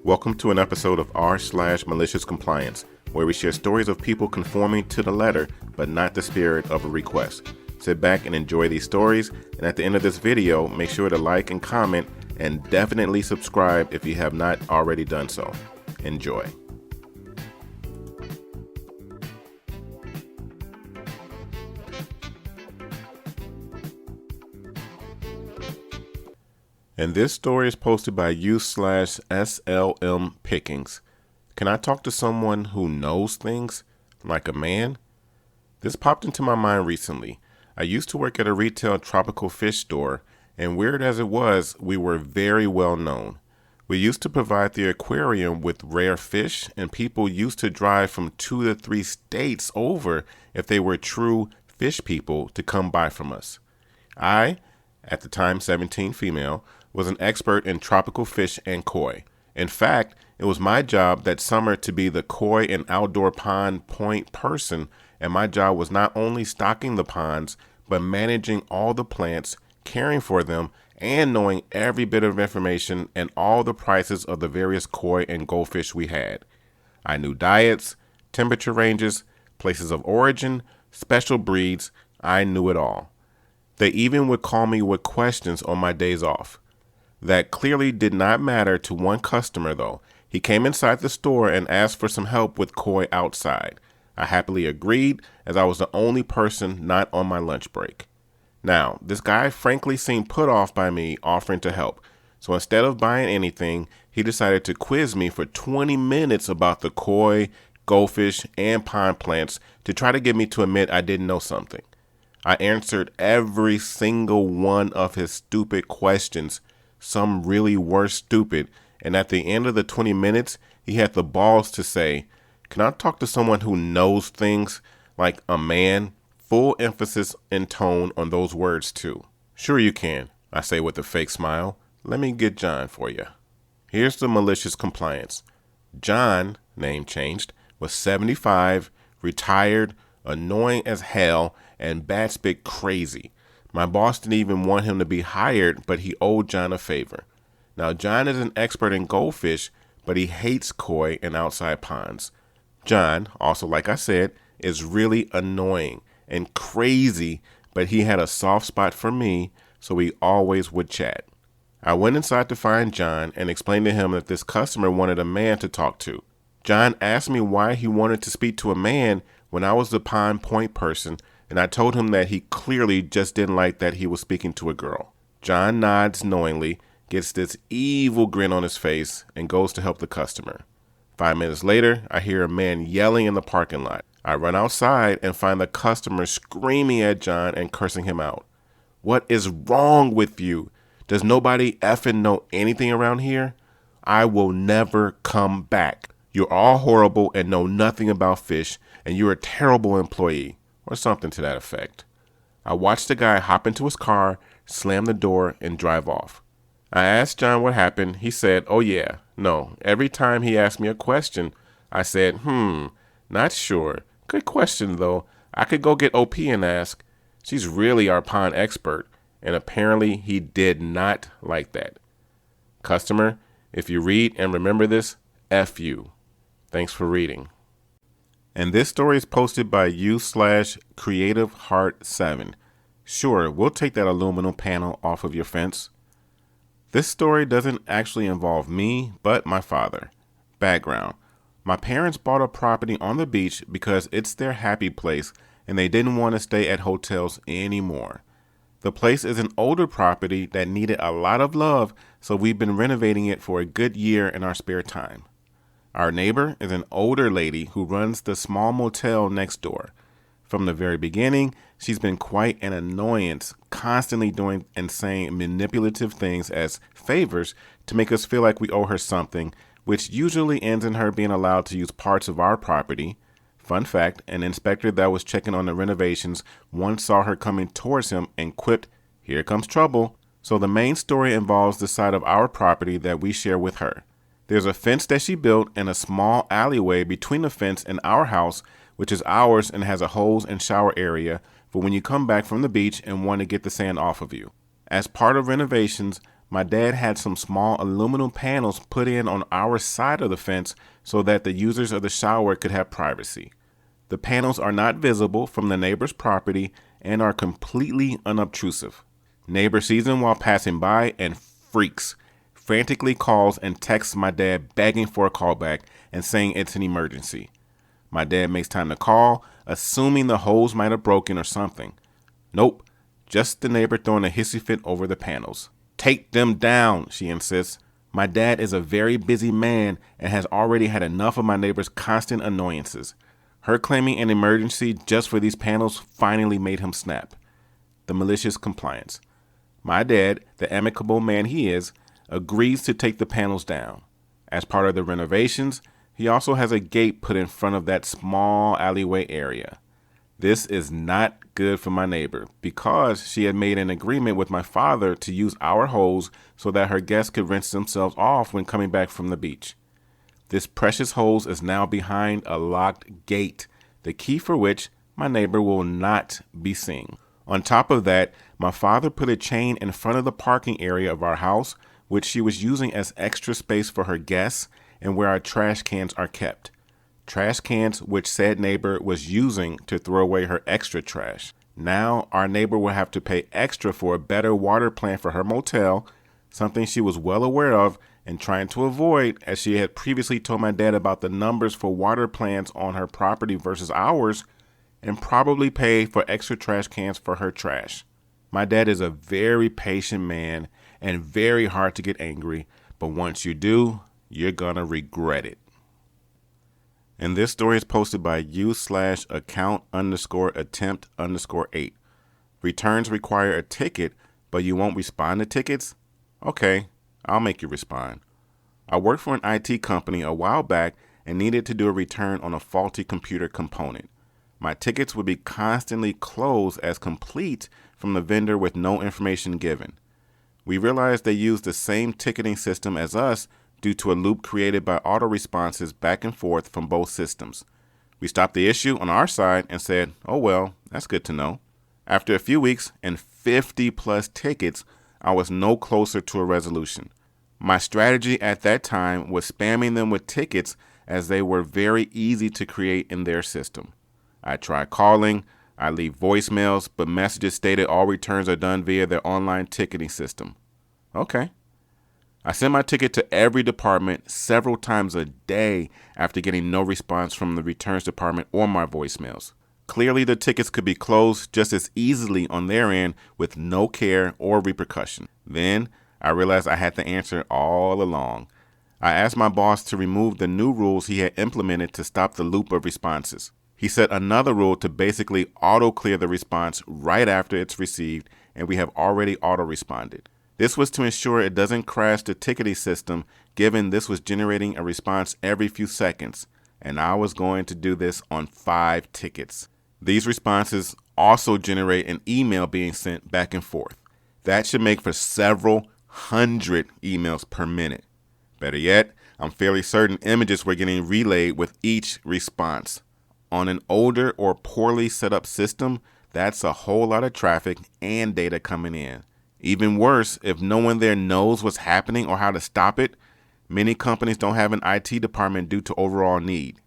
Welcome to an episode of r/slash malicious compliance, where we share stories of people conforming to the letter, but not the spirit of a request. Sit back and enjoy these stories, and at the end of this video, make sure to like and comment, and definitely subscribe if you have not already done so. Enjoy. And this story is posted by u/SLM Pickings. Can I talk to someone who knows things, like a man? This popped into my mind recently. I used to work at a retail tropical fish store, and weird as it was, we were very well known. We used to provide the aquarium with rare fish, and people used to drive from 2 to 3 states over if they were true fish people to come buy from us. I, at the time 17 female, was an expert in tropical fish and koi. In fact, it was my job that summer to be the koi and outdoor pond point person, and my job was not only stocking the ponds, but managing all the plants, caring for them, and knowing every bit of information and all the prices of the various koi and goldfish we had. I knew diets, temperature ranges, places of origin, special breeds. I knew it all. They even would call me with questions on my days off. That clearly did not matter to one customer, though. He came inside the store and asked for some help with koi outside. I happily agreed, as I was the only person not on my lunch break. Now, this guy frankly seemed put off by me offering to help, so instead of buying anything, he decided to quiz me for 20 minutes about the koi, goldfish, and pond plants to try to get me to admit I didn't know something. I answered every single one of his stupid questions. Some really were stupid, and at the end of the 20 minutes, he had the balls to say, "Can I talk to someone who knows things, like a man?" Full emphasis and tone on those words, too. "Sure you can," I say with a fake smile. "Let me get John for you." Here's the malicious compliance. John, name changed, was 75, retired, annoying as hell, and bat-spit crazy. My boss didn't even want him to be hired, but he owed John a favor. Now, John is an expert in goldfish, but he hates koi and outside ponds. John, also like I said, is really annoying and crazy, but he had a soft spot for me, so we always would chat. I went inside to find John and explained to him that this customer wanted a man to talk to. John asked me why he wanted to speak to a man when I was the pond point person, and I told him that he clearly just didn't like that he was speaking to a girl. John nods knowingly, gets this evil grin on his face, and goes to help the customer. 5 minutes later, I hear a man yelling in the parking lot. I run outside and find the customer screaming at John and cursing him out. "What is wrong with you? Does nobody effing know anything around here? I will never come back. You're all horrible and know nothing about fish, and you're a terrible employee," or something to that effect. I watched the guy hop into his car, slam the door, and drive off. I asked John what happened. He said, "Oh yeah, no. Every time he asked me a question, I said, not sure. Good question, though. I could go get OP and ask. She's really our pond expert." And apparently he did not like that. Customer, if you read and remember this, F you. Thanks for reading. And this story is posted by u/CreativeHeart7. Sure, we'll take that aluminum panel off of your fence. This story doesn't actually involve me, but my father. Background. My parents bought a property on the beach because it's their happy place and they didn't want to stay at hotels anymore. The place is an older property that needed a lot of love, so we've been renovating it for a good year in our spare time. Our neighbor is an older lady who runs the small motel next door. From the very beginning, she's been quite an annoyance, constantly doing and saying manipulative things as favors to make us feel like we owe her something, which usually ends in her being allowed to use parts of our property. Fun fact, an inspector that was checking on the renovations once saw her coming towards him and quipped, "Here comes trouble." So the main story involves the side of our property that we share with her. There's a fence that she built and a small alleyway between the fence and our house, which is ours and has a hose and shower area for when you come back from the beach and want to get the sand off of you. As part of renovations, My dad had some small aluminum panels put in on our side of the fence so that the users of the shower could have privacy. The panels are not visible from the neighbor's property and are completely unobtrusive. Neighbor sees them while passing by and freaks, frantically calls and texts my dad begging for a callback and saying it's an emergency. My dad makes time to call, assuming the hose might have broken or something. Nope, just the neighbor throwing a hissy fit over the panels. Take them down, she insists. My dad is a very busy man and has already had enough of my neighbor's constant annoyances. Her claiming an emergency just for these panels finally made him snap. The malicious compliance. My dad, the amicable man he is, agrees to take the panels down. As part of the renovations, he also has a gate put in front of that small alleyway area. This is not good for my neighbor because she had made an agreement with my father to use our hose so that her guests could rinse themselves off when coming back from the beach. This precious hose is now behind a locked gate, the key for which my neighbor will not be seeing. On top of that, my father put a chain in front of the parking area of our house, which she was using as extra space for her guests and where our trash cans are kept. Trash cans which said neighbor was using to throw away her extra trash. Now our neighbor will have to pay extra for a better water plan for her motel, something she was well aware of and trying to avoid, as she had previously told my dad about the numbers for water plans on her property versus ours, and probably pay for extra trash cans for her trash. My dad is a very patient man and very hard to get angry, but once you do, you're gonna regret it. And this story is posted by u/account_attempt_8. Returns require a ticket, but you won't respond to tickets? Okay, I'll make you respond. I worked for an IT company a while back and needed to do a return on a faulty computer component. My tickets would be constantly closed as complete from the vendor with no information given. We realized they used the same ticketing system as us due to a loop created by auto responses back and forth from both systems. We stopped the issue on our side and said, oh well, that's good to know. After a few weeks and 50 plus tickets, I was no closer to a resolution. My strategy at that time was spamming them with tickets as they were very easy to create in their system. I tried calling, I leave voicemails, but messages stated all returns are done via their online ticketing system. Okay. I sent my ticket to every department several times a day after getting no response from the returns department or my voicemails. Clearly, the tickets could be closed just as easily on their end with no care or repercussion. Then I realized I had the answer all along. I asked my boss to remove the new rules he had implemented to stop the loop of responses. He set another rule to basically auto-clear the response right after it's received, and we have already auto-responded. This was to ensure it doesn't crash the ticketing system, given this was generating a response every few seconds, and I was going to do this on 5 tickets. These responses also generate an email being sent back and forth. That should make for several hundred emails per minute. Better yet, I'm fairly certain images were getting relayed with each response. On an older or poorly set up system, that's a whole lot of traffic and data coming in. Even worse, if no one there knows what's happening or how to stop it, many companies don't have an IT department due to overall need.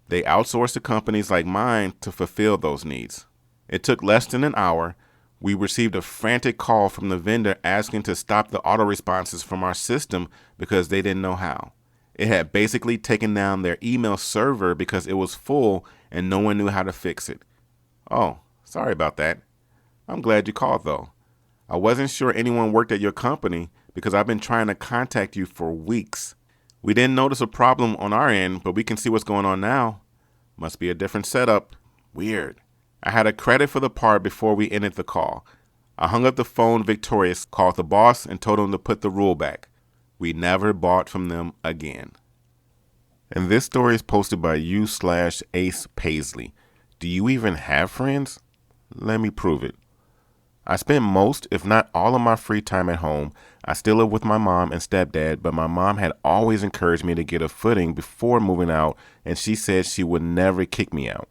They outsource to companies like mine to fulfill those needs. It took less than an hour. We received a frantic call from the vendor asking to stop the auto responses from our system because they didn't know how. It had basically taken down their email server because it was full and no one knew how to fix it. Oh, sorry about that. I'm glad you called though. I wasn't sure anyone worked at your company because I've been trying to contact you for weeks. We didn't notice a problem on our end, but we can see what's going on now. Must be a different setup. Weird. I had a credit for the part before we ended the call. I hung up the phone victorious, called the boss, and told him to put the rule back. We never bought from them again. And this story is posted by u/Ace Paisley. Do you even have friends? Let me prove it. I spend most, if not all of my free time at home. I still live with my mom and stepdad, but my mom had always encouraged me to get a footing before moving out, and she said she would never kick me out.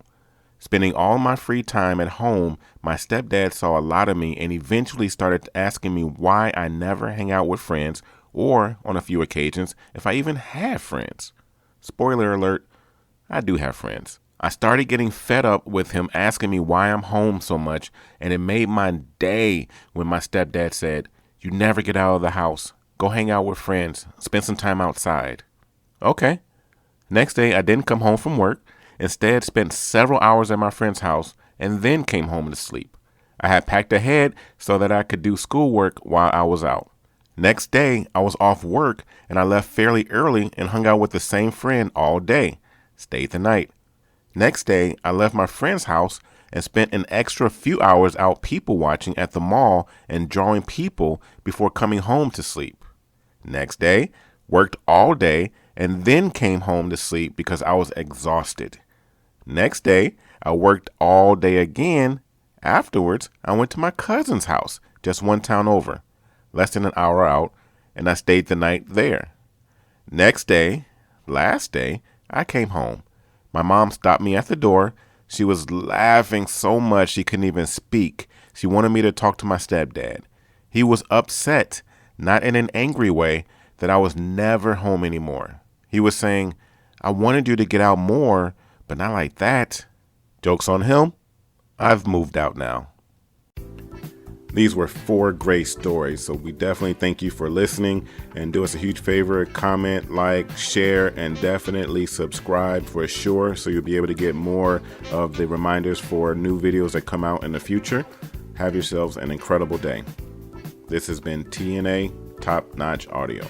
Spending all my free time at home, my stepdad saw a lot of me and eventually started asking me why I never hang out with friends, or on a few occasions, if I even have friends. Spoiler alert, I do have friends. I started getting fed up with him asking me why I'm home so much, and it made my day when my stepdad said, "You never get out of the house. Go hang out with friends. Spend some time outside." Okay. Next day, I didn't come home from work. Instead, spent several hours at my friend's house and then came home to sleep. I had packed ahead so that I could do schoolwork while I was out. Next day, I was off work and I left fairly early and hung out with the same friend all day. Stayed the night. Next day, I left my friend's house and spent an extra few hours out people watching at the mall and drawing people before coming home to sleep. Next day, worked all day and then came home to sleep because I was exhausted. Next day, I worked all day again. Afterwards, I went to my cousin's house, just one town over, less than an hour out, and I stayed the night there. Next day, last day, I came home. My mom stopped me at the door. She was laughing so much she couldn't even speak. She wanted me to talk to my stepdad. He was upset, not in an angry way, that I was never home anymore. He was saying, "I wanted you to get out more, but not like that." Joke's on him. I've moved out now. These were 4 great stories, so we definitely thank you for listening, and do us a huge favor, comment, like, share, and definitely subscribe for sure, so you'll be able to get more of the reminders for new videos that come out in the future. Have yourselves an incredible day. This has been TNA Top Notch Audio.